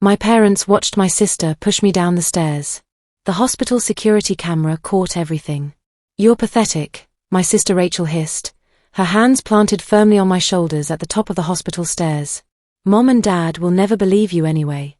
My parents watched my sister push me down the stairs. The hospital security camera caught everything. "You're pathetic," my sister Rachel hissed, her hands planted firmly on my shoulders at the top of the hospital stairs. "Mom and Dad will never believe you anyway."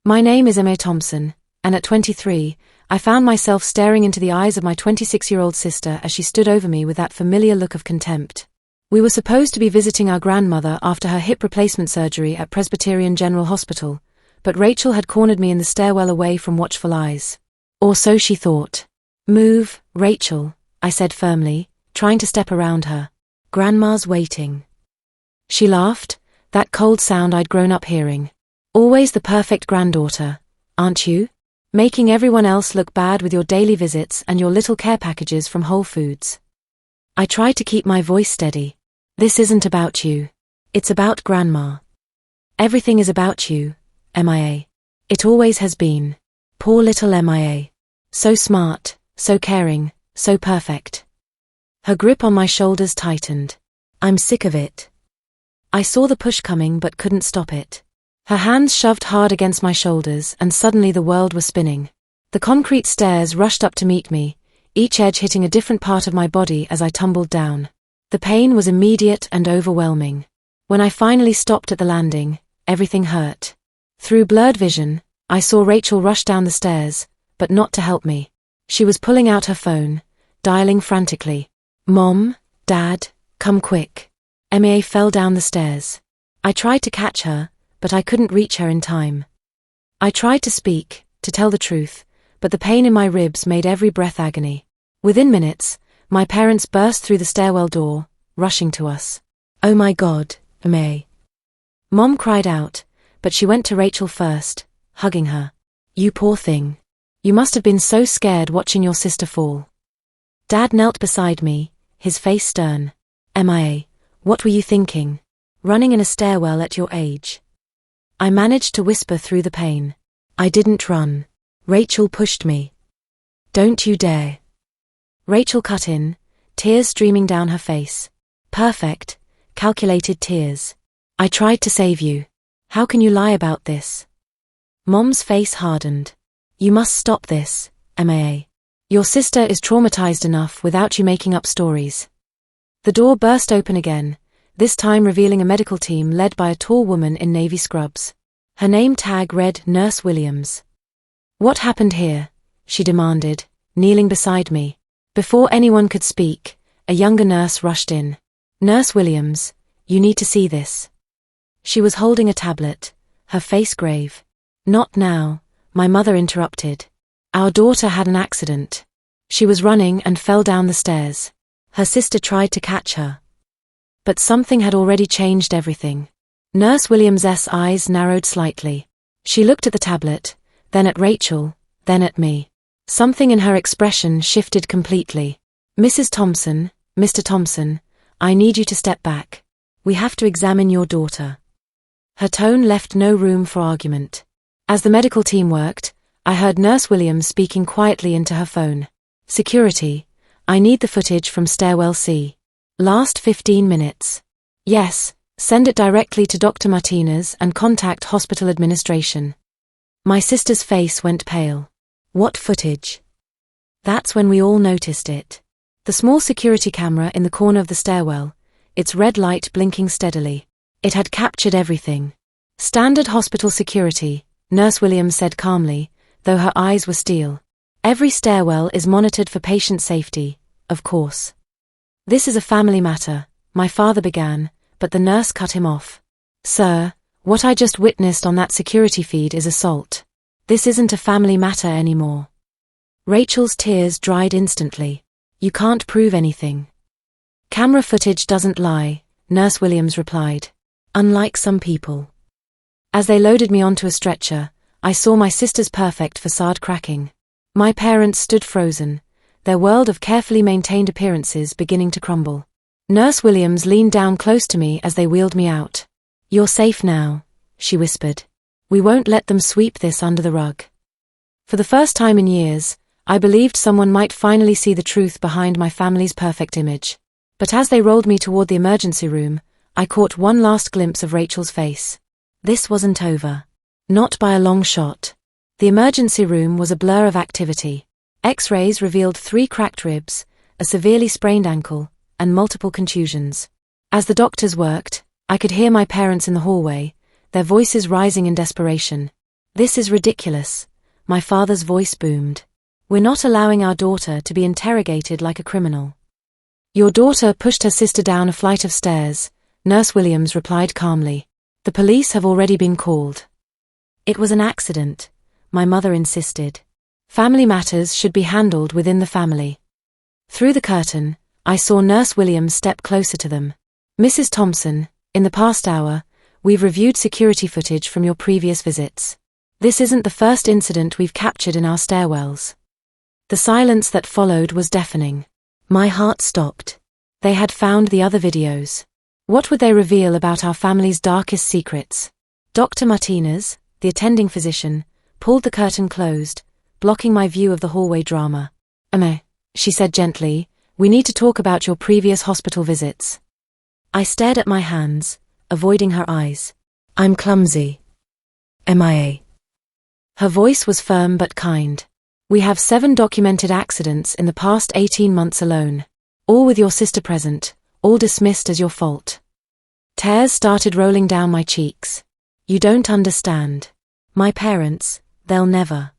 My name is Emma Thompson, and at 23, I found myself staring into the eyes of my 26-year-old sister as she stood over me with that familiar look of contempt. We were supposed to be visiting our grandmother after her hip replacement surgery at Presbyterian General Hospital, but Rachel had cornered me in the stairwell away from watchful eyes. Or so she thought. "Move, Rachel," I said firmly, trying to step around her. "Grandma's waiting." She laughed, that cold sound I'd grown up hearing. "Always the perfect granddaughter, aren't you? Making everyone else look bad with your daily visits and your little care packages from Whole Foods." I tried to keep my voice steady. "This isn't about you. It's about Grandma. Everything is about you, MIA. It always has been. Poor little MIA. So smart, so caring, so perfect." Her grip on my shoulders tightened. "I'm sick of it." I saw the push coming but couldn't stop it. Her hands shoved hard against my shoulders and suddenly the world was spinning. The concrete stairs rushed up to meet me, each edge hitting a different part of my body as I tumbled down. The pain was immediate and overwhelming. When I finally stopped at the landing, everything hurt. Through blurred vision, I saw Rachel rush down the stairs, but not to help me. She was pulling out her phone, dialing frantically. "Mom, Dad, come quick." MA fell down the stairs. I tried to catch her, but I couldn't reach her in time. I tried to speak, to tell the truth, but the pain in my ribs made every breath agony. Within minutes, my parents burst through the stairwell door, rushing to us. "Oh my God, MA." Mom cried out, but she went to Rachel first, hugging her. "You poor thing. You must have been so scared watching your sister fall." Dad knelt beside me, his face stern. "MIA, what were you thinking? Running in a stairwell at your age?" I managed to whisper through the pain. "I didn't run. Rachel pushed me." "Don't you dare." Rachel cut in, tears streaming down her face. Perfect, calculated tears. "I tried to save you. How can you lie about this?" Mom's face hardened. "You must stop this, MIA. Your sister is traumatized enough without you making up stories." The door burst open again, this time revealing a medical team led by a tall woman in navy scrubs. Her name tag read Nurse Williams. "What happened here?" she demanded, kneeling beside me. Before anyone could speak, a younger nurse rushed in. "Nurse Williams, you need to see this." She was holding a tablet, her face grave. "Not now," my mother interrupted. "Our daughter had an accident. She was running and fell down the stairs. Her sister tried to catch her." But something had already changed everything. Nurse Williams's eyes narrowed slightly. She looked at the tablet, then at Rachel, then at me. Something in her expression shifted completely. "Mrs. Thompson, Mr. Thompson, I need you to step back. We have to examine your daughter." Her tone left no room for argument. As the medical team worked, I heard Nurse Williams speaking quietly into her phone. "Security, I need the footage from Stairwell C. Last 15 minutes. Yes, send it directly to Dr. Martinez and contact hospital administration." My sister's face went pale. "What footage?" That's when we all noticed it. The small security camera in the corner of the stairwell, its red light blinking steadily. It had captured everything. "Standard hospital security," Nurse Williams said calmly, though her eyes were steel. "Every stairwell is monitored for patient safety, of course." "This is a family matter," my father began, but the nurse cut him off. "Sir, what I just witnessed on that security feed is assault. This isn't a family matter anymore." Rachel's tears dried instantly. "You can't prove anything." "Camera footage doesn't lie," Nurse Williams replied. "Unlike some people." As they loaded me onto a stretcher, I saw my sister's perfect facade cracking. My parents stood frozen, their world of carefully maintained appearances beginning to crumble. Nurse Williams leaned down close to me as they wheeled me out. "You're safe now," she whispered. "We won't let them sweep this under the rug." For the first time in years, I believed someone might finally see the truth behind my family's perfect image. But as they rolled me toward the emergency room, I caught one last glimpse of Rachel's face. This wasn't over. Not by a long shot. The emergency room was a blur of activity. X-rays revealed 3 cracked ribs, a severely sprained ankle, and multiple contusions. As the doctors worked, I could hear my parents in the hallway, their voices rising in desperation. "This is ridiculous," my father's voice boomed. "We're not allowing our daughter to be interrogated like a criminal." "Your daughter pushed her sister down a flight of stairs," Nurse Williams replied calmly. "The police have already been called." "It was an accident," my mother insisted. "Family matters should be handled within the family." Through the curtain, I saw Nurse Williams step closer to them. "Mrs. Thompson, in the past hour, we've reviewed security footage from your previous visits. This isn't the first incident we've captured in our stairwells." The silence that followed was deafening. My heart stopped. They had found the other videos. What would they reveal about our family's darkest secrets? Dr. Martinez, the attending physician, pulled the curtain closed, blocking my view of the hallway drama. She said gently, "We need to talk about your previous hospital visits." I stared at my hands, avoiding her eyes. "I'm clumsy. MIA." Her voice was firm but kind. "We have 7 documented accidents in the past 18 months alone. All with your sister present, all dismissed as your fault." Tears started rolling down my cheeks. "You don't understand. My parents, they'll never."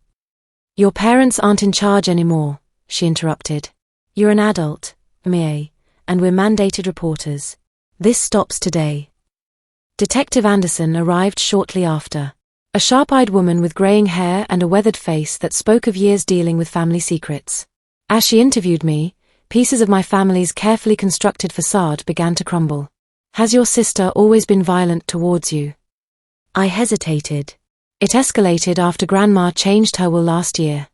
"Your parents aren't in charge anymore," she interrupted. "You're an adult, Mia, and we're mandated reporters. This stops today." Detective Anderson arrived shortly after. A sharp-eyed woman with graying hair and a weathered face that spoke of years dealing with family secrets. As she interviewed me, pieces of my family's carefully constructed facade began to crumble. "Has your sister always been violent towards you?" I hesitated. "It escalated after Grandma changed her will last year."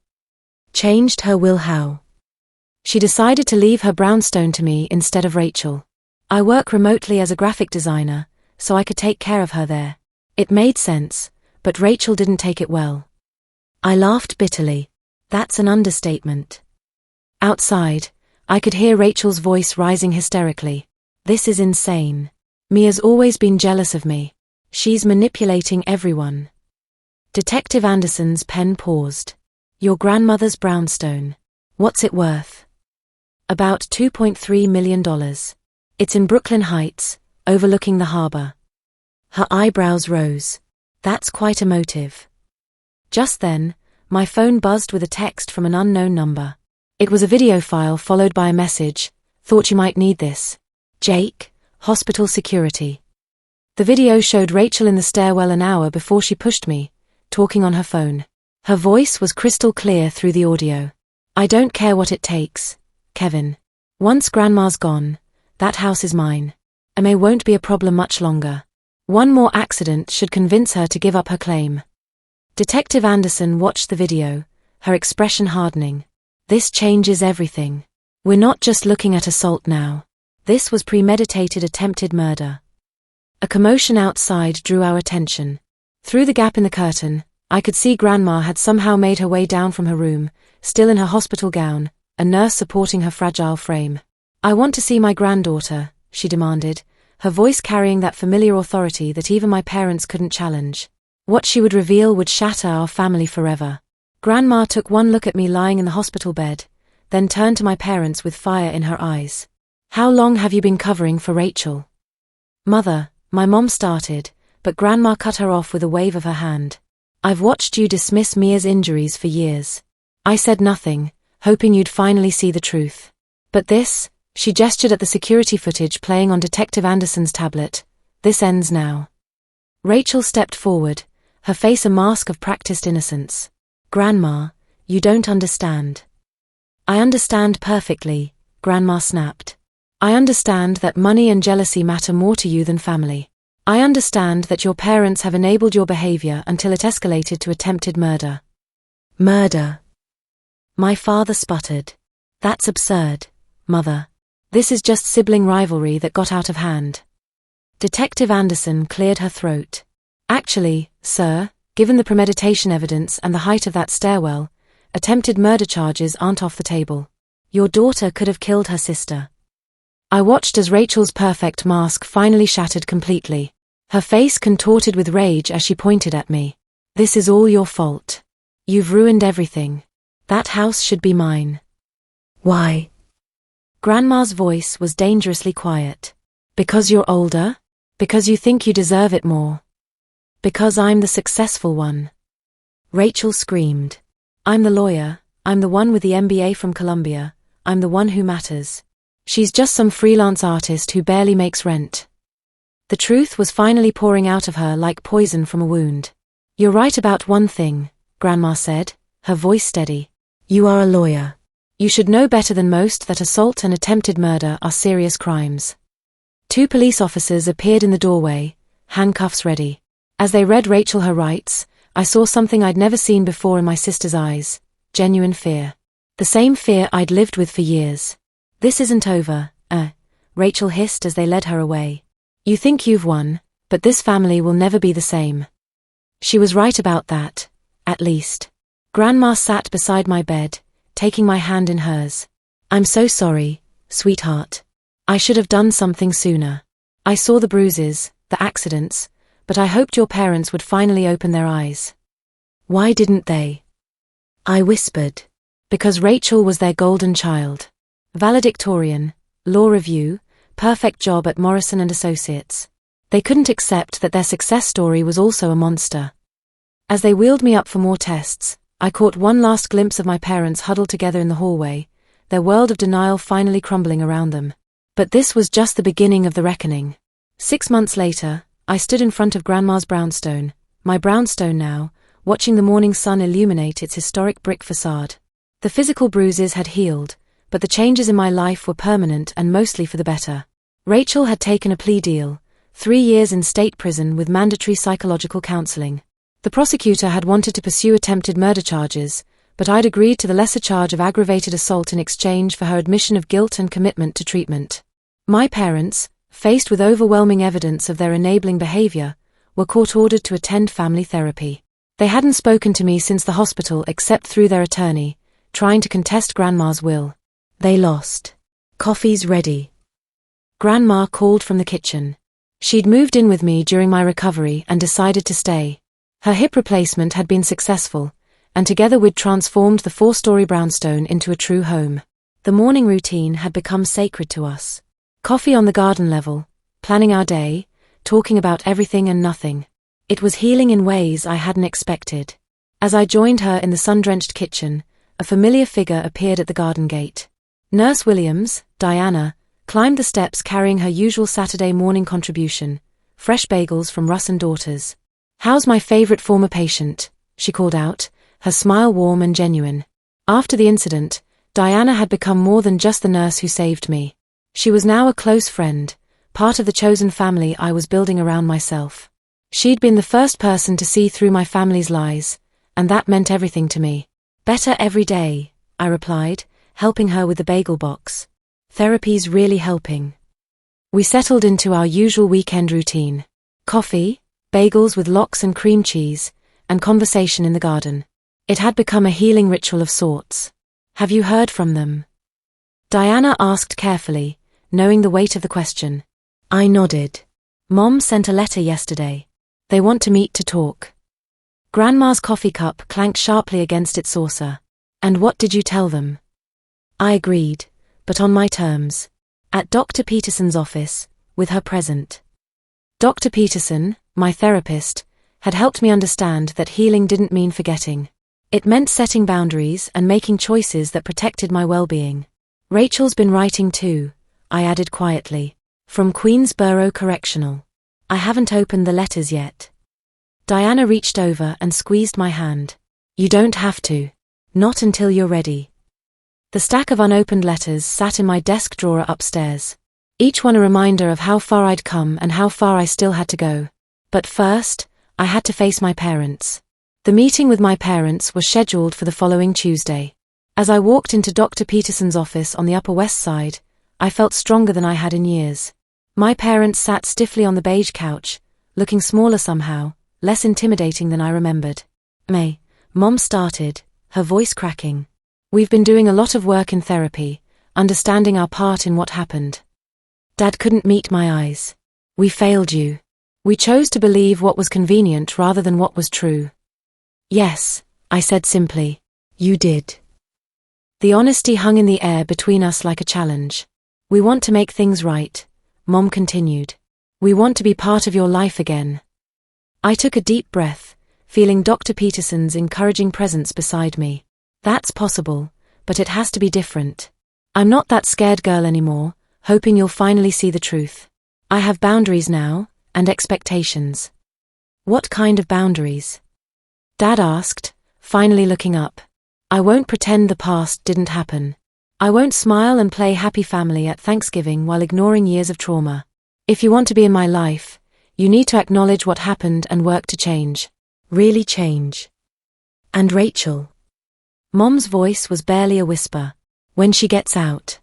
"Changed her will how?" "She decided to leave her brownstone to me instead of Rachel. I work remotely as a graphic designer, so I could take care of her there. It made sense, but Rachel didn't take it well." I laughed bitterly. "That's an understatement." Outside, I could hear Rachel's voice rising hysterically. "This is insane. Mia's always been jealous of me. She's manipulating everyone." Detective Anderson's pen paused. "Your grandmother's brownstone. What's it worth?" "About $2.3 million. It's in Brooklyn Heights, overlooking the harbor." Her eyebrows rose. "That's quite a motive." Just then, my phone buzzed with a text from an unknown number. It was a video file followed by a message. "Thought you might need this. Jake, hospital security." The video showed Rachel in the stairwell an hour before she pushed me, talking on her phone. Her voice was crystal clear through the audio. "I don't care what it takes, Kevin. Once Grandma's gone, that house is mine. May won't be a problem much longer. One more accident should convince her to give up her claim." Detective Anderson watched the video, her expression hardening. "This changes everything. We're not just looking at assault now. This was premeditated attempted murder." A commotion outside drew our attention. Through the gap in the curtain, I could see Grandma had somehow made her way down from her room, still in her hospital gown, a nurse supporting her fragile frame. "I want to see my granddaughter," she demanded, her voice carrying that familiar authority that even my parents couldn't challenge. What she would reveal would shatter our family forever. Grandma took one look at me lying in the hospital bed, then turned to my parents with fire in her eyes. "How long have you been covering for Rachel?" "Mother," my mom started, but Grandma cut her off with a wave of her hand. "I've watched you dismiss Mia's injuries for years. I said nothing, hoping you'd finally see the truth. But this," she gestured at the security footage playing on Detective Anderson's tablet, "this ends now." Rachel stepped forward, her face a mask of practiced innocence. "Grandma, you don't understand." "I understand perfectly," Grandma snapped. "I understand that money and jealousy matter more to you than family. I understand that your parents have enabled your behavior until it escalated to attempted murder." "Murder?" My father sputtered. "That's absurd, Mother. This is just sibling rivalry that got out of hand." Detective Anderson cleared her throat. "Actually, sir, given the premeditation evidence and the height of that stairwell, attempted murder charges aren't off the table. Your daughter could have killed her sister." I watched as Rachel's perfect mask finally shattered completely. Her face contorted with rage as she pointed at me. This is all your fault. You've ruined everything. That house should be mine. Why? Grandma's voice was dangerously quiet. Because you're older? Because you think you deserve it more? Because I'm the successful one. Rachel screamed. I'm the lawyer, I'm the one with the MBA from Columbia, I'm the one who matters. She's just some freelance artist who barely makes rent. The truth was finally pouring out of her like poison from a wound. You're right about one thing, Grandma said, her voice steady. You are a lawyer. You should know better than most that assault and attempted murder are serious crimes. 2 police officers appeared in the doorway, handcuffs ready. As they read Rachel her rights, I saw something I'd never seen before in my sister's eyes, genuine fear. The same fear I'd lived with for years. This isn't over, Rachel hissed as they led her away. You think you've won, but this family will never be the same. She was right about that, at least. Grandma sat beside my bed, taking my hand in hers. I'm so sorry, sweetheart. I should have done something sooner. I saw the bruises, the accidents, but I hoped your parents would finally open their eyes. Why didn't they? I whispered. Because Rachel was their golden child. Valedictorian, law review, perfect job at Morrison & Associates. They couldn't accept that their success story was also a monster. As they wheeled me up for more tests, I caught one last glimpse of my parents huddled together in the hallway, their world of denial finally crumbling around them. But this was just the beginning of the reckoning. 6 months later, I stood in front of Grandma's brownstone, my brownstone now, watching the morning sun illuminate its historic brick facade. The physical bruises had healed, but the changes in my life were permanent and mostly for the better. Rachel had taken a plea deal, 3 years in state prison with mandatory psychological counseling. The prosecutor had wanted to pursue attempted murder charges, but I'd agreed to the lesser charge of aggravated assault in exchange for her admission of guilt and commitment to treatment. My parents, faced with overwhelming evidence of their enabling behavior, were court-ordered to attend family therapy. They hadn't spoken to me since the hospital except through their attorney, trying to contest Grandma's will. They lost. Coffee's ready. Grandma called from the kitchen. She'd moved in with me during my recovery and decided to stay. Her hip replacement had been successful, and together we'd transformed the 4-story brownstone into a true home. The morning routine had become sacred to us. Coffee on the garden level, planning our day, talking about everything and nothing. It was healing in ways I hadn't expected. As I joined her in the sun-drenched kitchen, a familiar figure appeared at the garden gate. Nurse Williams, Diana, climbed the steps carrying her usual Saturday morning contribution, fresh bagels from Russ and Daughters. How's my favorite former patient? She called out, her smile warm and genuine. After the incident, Diana had become more than just the nurse who saved me. She was now a close friend, part of the chosen family I was building around myself. She'd been the first person to see through my family's lies, and that meant everything to me. Better every day, I replied, helping her with the bagel box. Therapy's really helping. We settled into our usual weekend routine. Coffee, bagels with lox and cream cheese, and conversation in the garden. It had become a healing ritual of sorts. Have you heard from them? Diana asked carefully, knowing the weight of the question. I nodded. Mom sent a letter yesterday. They want to meet to talk. Grandma's coffee cup clanked sharply against its saucer. And what did you tell them? I agreed, but on my terms. At Dr. Peterson's office, with her present. Dr. Peterson, my therapist, had helped me understand that healing didn't mean forgetting. It meant setting boundaries and making choices that protected my well-being. Rachel's been writing too, I added quietly. From Queensborough Correctional. I haven't opened the letters yet. Diana reached over and squeezed my hand. You don't have to. Not until you're ready. The stack of unopened letters sat in my desk drawer upstairs. Each one a reminder of how far I'd come and how far I still had to go. But first, I had to face my parents. The meeting with my parents was scheduled for the following Tuesday. As I walked into Dr. Peterson's office on the Upper West Side, I felt stronger than I had in years. My parents sat stiffly on the beige couch, looking smaller somehow, less intimidating than I remembered. Mom started, her voice cracking. We've been doing a lot of work in therapy, understanding our part in what happened. Dad couldn't meet my eyes. We failed you. We chose to believe what was convenient rather than what was true. Yes, I said simply. You did. The honesty hung in the air between us like a challenge. We want to make things right, Mom continued. We want to be part of your life again. I took a deep breath, feeling Dr. Peterson's encouraging presence beside me. That's possible, but it has to be different. I'm not that scared girl anymore, hoping you'll finally see the truth. I have boundaries now, and expectations. What kind of boundaries? Dad asked, finally looking up. I won't pretend the past didn't happen. I won't smile and play happy family at Thanksgiving while ignoring years of trauma. If you want to be in my life, you need to acknowledge what happened and work to change. Really change. And Rachel? Mom's voice was barely a whisper. When she gets out.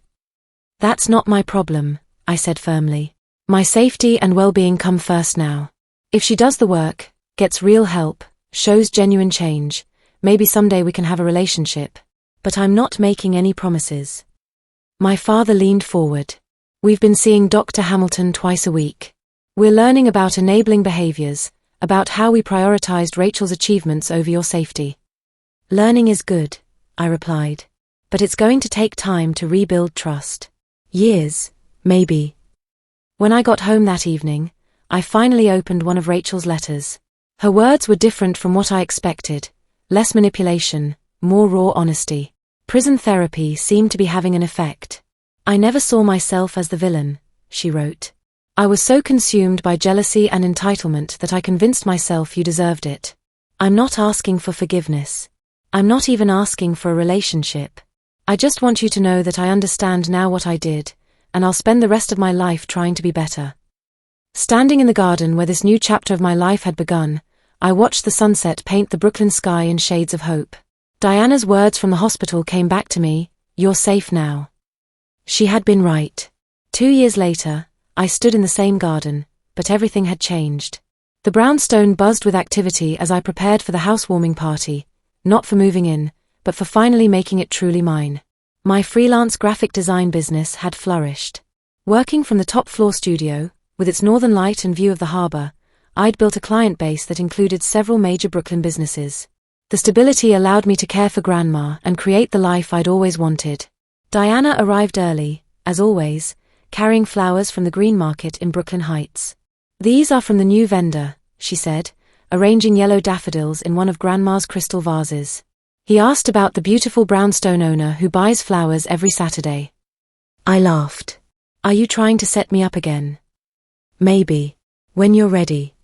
That's not my problem, I said firmly. My safety and well-being come first now. If she does the work, gets real help, shows genuine change, maybe someday we can have a relationship. But I'm not making any promises. My father leaned forward. We've been seeing Dr. Hamilton twice a week. We're learning about enabling behaviors, about how we prioritized Rachel's achievements over your safety. Learning is good, I replied. But it's going to take time to rebuild trust. Years, maybe. When I got home that evening, I finally opened one of Rachel's letters. Her words were different from what I expected. Less manipulation, more raw honesty. Prison therapy seemed to be having an effect. I never saw myself as the villain, she wrote. I was so consumed by jealousy and entitlement that I convinced myself you deserved it. I'm not asking for forgiveness. I'm not even asking for a relationship. I just want you to know that I understand now what I did, and I'll spend the rest of my life trying to be better. Standing in the garden where this new chapter of my life had begun, I watched the sunset paint the Brooklyn sky in shades of hope. Diana's words from the hospital came back to me, "You're safe now." She had been right. 2 years later, I stood in the same garden, but everything had changed. The brownstone buzzed with activity as I prepared for the housewarming party, not for moving in, but for finally making it truly mine. My freelance graphic design business had flourished. Working from the top-floor studio, with its northern light and view of the harbor, I'd built a client base that included several major Brooklyn businesses. The stability allowed me to care for Grandma and create the life I'd always wanted. Diana arrived early, as always, carrying flowers from the green market in Brooklyn Heights. "These are from the new vendor," she said, arranging yellow daffodils in one of Grandma's crystal vases. He asked about the beautiful brownstone owner who buys flowers every Saturday. I laughed. "Are you trying to set me up again?" "Maybe. When you're ready."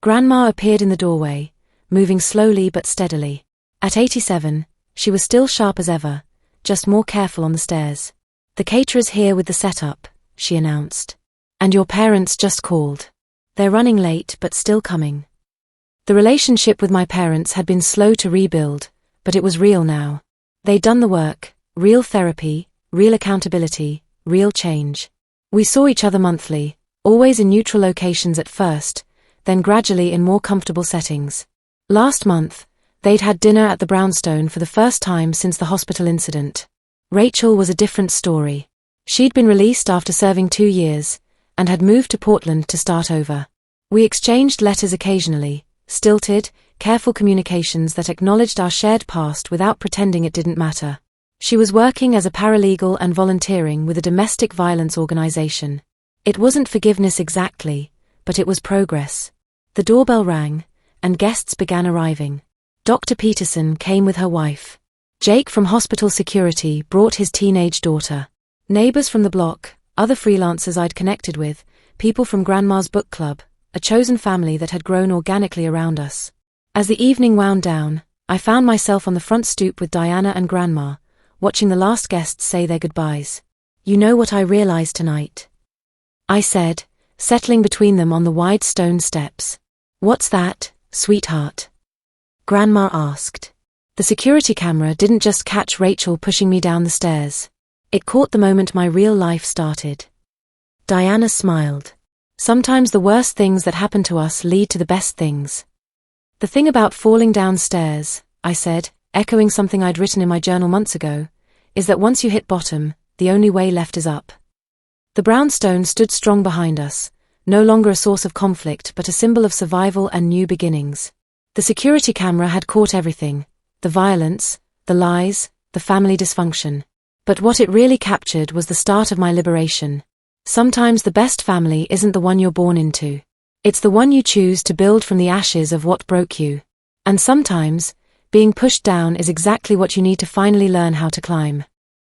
Grandma appeared in the doorway, moving slowly but steadily. At 87, she was still sharp as ever, just more careful on the stairs. "The caterer's here with the setup," she announced. "And your parents just called. They're running late but still coming." The relationship with my parents had been slow to rebuild, but it was real now. They'd done the work, real therapy, real accountability, real change. We saw each other monthly, always in neutral locations at first, then gradually in more comfortable settings. Last month, they'd had dinner at the brownstone for the first time since the hospital incident. Rachel was a different story. She'd been released after serving 2 years, and had moved to Portland to start over. We exchanged letters occasionally, stilted, careful communications that acknowledged our shared past without pretending it didn't matter. She was working as a paralegal and volunteering with a domestic violence organization. It wasn't forgiveness exactly, but it was progress. The doorbell rang, and guests began arriving. Dr. Peterson came with her wife. Jake from hospital security brought his teenage daughter. Neighbors from the block, other freelancers I'd connected with, people from Grandma's book club, a chosen family that had grown organically around us. As the evening wound down, I found myself on the front stoop with Diana and Grandma, watching the last guests say their goodbyes. "You know what I realized tonight?" I said, settling between them on the wide stone steps. "What's that, sweetheart?" Grandma asked. The security camera didn't just catch Rachel pushing me down the stairs. It caught the moment my real life started. Diana smiled. "Sometimes the worst things that happen to us lead to the best things." "The thing about falling downstairs," I said, echoing something I'd written in my journal months ago, "is that once you hit bottom, the only way left is up." The brownstone stood strong behind us, no longer a source of conflict but a symbol of survival and new beginnings. The security camera had caught everything: the violence, the lies, the family dysfunction. But what it really captured was the start of my liberation. Sometimes the best family isn't the one you're born into. It's the one you choose to build from the ashes of what broke you. And sometimes, being pushed down is exactly what you need to finally learn how to climb.